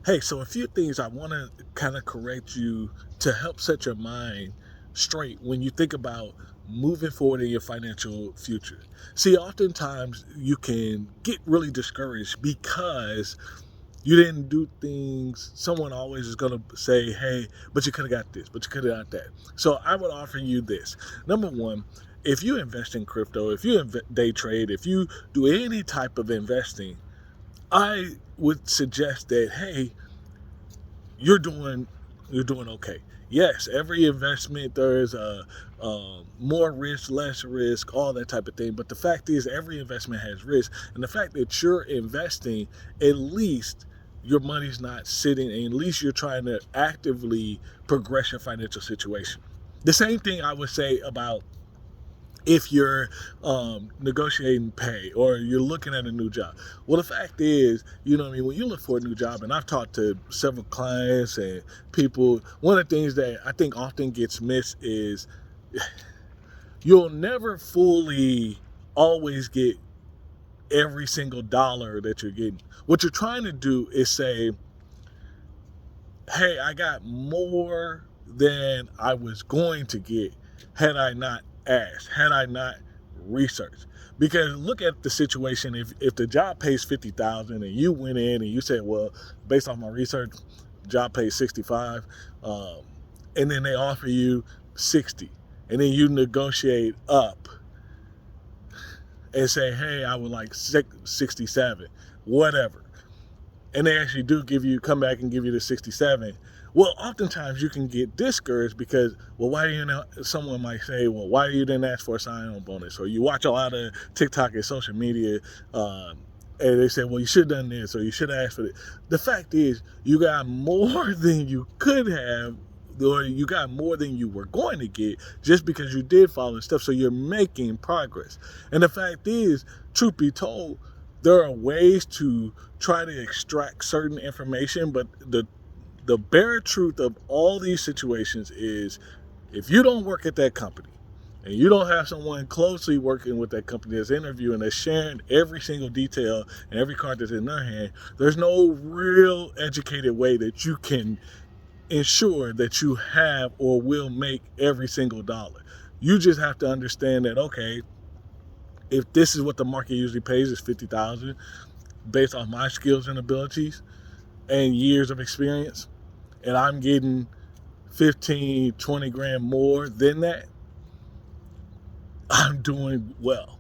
Hey, so a few things I want to kind of correct you to help set your mind straight when you think about moving forward in your financial future. See, oftentimes you can get really discouraged because you didn't do things. Someone always is going to say, hey, but you could have got this, but you could have got that. So I would offer you this. Number one, if you invest in crypto, if you day trade, if you do any type of investing, I would suggest that, hey, you're doing you're doing okay. Yes, every investment there's a more risk, less risk, all that type of thing. But the fact is, every investment has risk, and the fact that you're investing, at least your money's not sitting, and at least you're trying to actively progress your financial situation. The same thing I would say about if you're negotiating pay or you're looking at a new job. Well, the fact is, you know what I mean, when you look for a new job, and I've talked to several clients and people, one of the things that I think often gets missed is you'll never fully always get every single dollar that you're getting. What you're trying to do is say, hey, I got more than I was going to get had I not asked, had I not researched. Because look at the situation. If the job pays 50,000 and you went in and you said, well, based on my research, job pays 65, and then they offer you 60, and then you negotiate up and say, hey, I would like 67, whatever, and they actually do come back and give you the 67. Well, oftentimes you can get discouraged because, well, why do you know? Someone might say, well, why you didn't ask for a sign-on bonus? Or you watch a lot of TikTok and social media, and they say, well, you should have done this, or you should have asked for it. The fact is, you got more than you could have, or you got more than you were going to get just because you did follow the steps. So you're making progress. And the fact is, truth be told, there are ways to try to extract certain information, but the bare truth of all these situations is, if you don't work at that company and you don't have someone closely working with that company that's interviewing, that's sharing every single detail and every card that's in their hand, there's no real educated way that you can ensure that you have or will make every single dollar. You just have to understand that, okay, if this is what the market usually pays, is 50,000, based on my skills and abilities and years of experience, and I'm getting 15, 20 grand more than that, I'm doing well.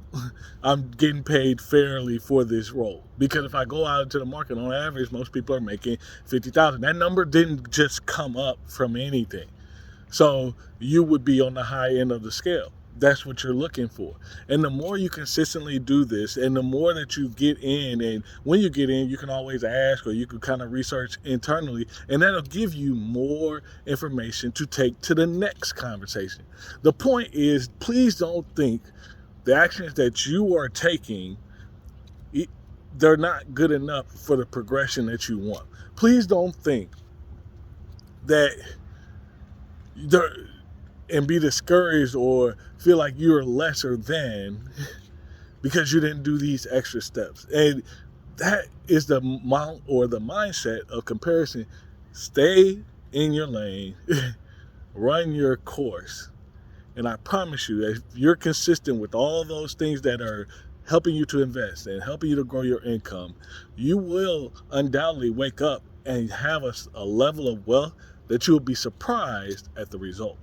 I'm getting paid fairly for this role. Because if I go out into the market, on average, most people are making 50,000. That number didn't just come up from anything. So you would be on the high end of the scale. That's what you're looking for. And the more you consistently do this, and the more that you get in, and when you get in, you can always ask, or you can kind of research internally, and that'll give you more information to take to the next conversation. The point is, please don't think the actions that you are taking, they're not good enough for the progression that you want. Please don't think that there, and be discouraged or feel like you're lesser than because you didn't do these extra steps. And that is the mount or the mindset of comparison. Stay in your lane, run your course. And I promise you, if you're consistent with all those things that are helping you to invest and helping you to grow your income, you will undoubtedly wake up and have a level of wealth that you'll be surprised at the result.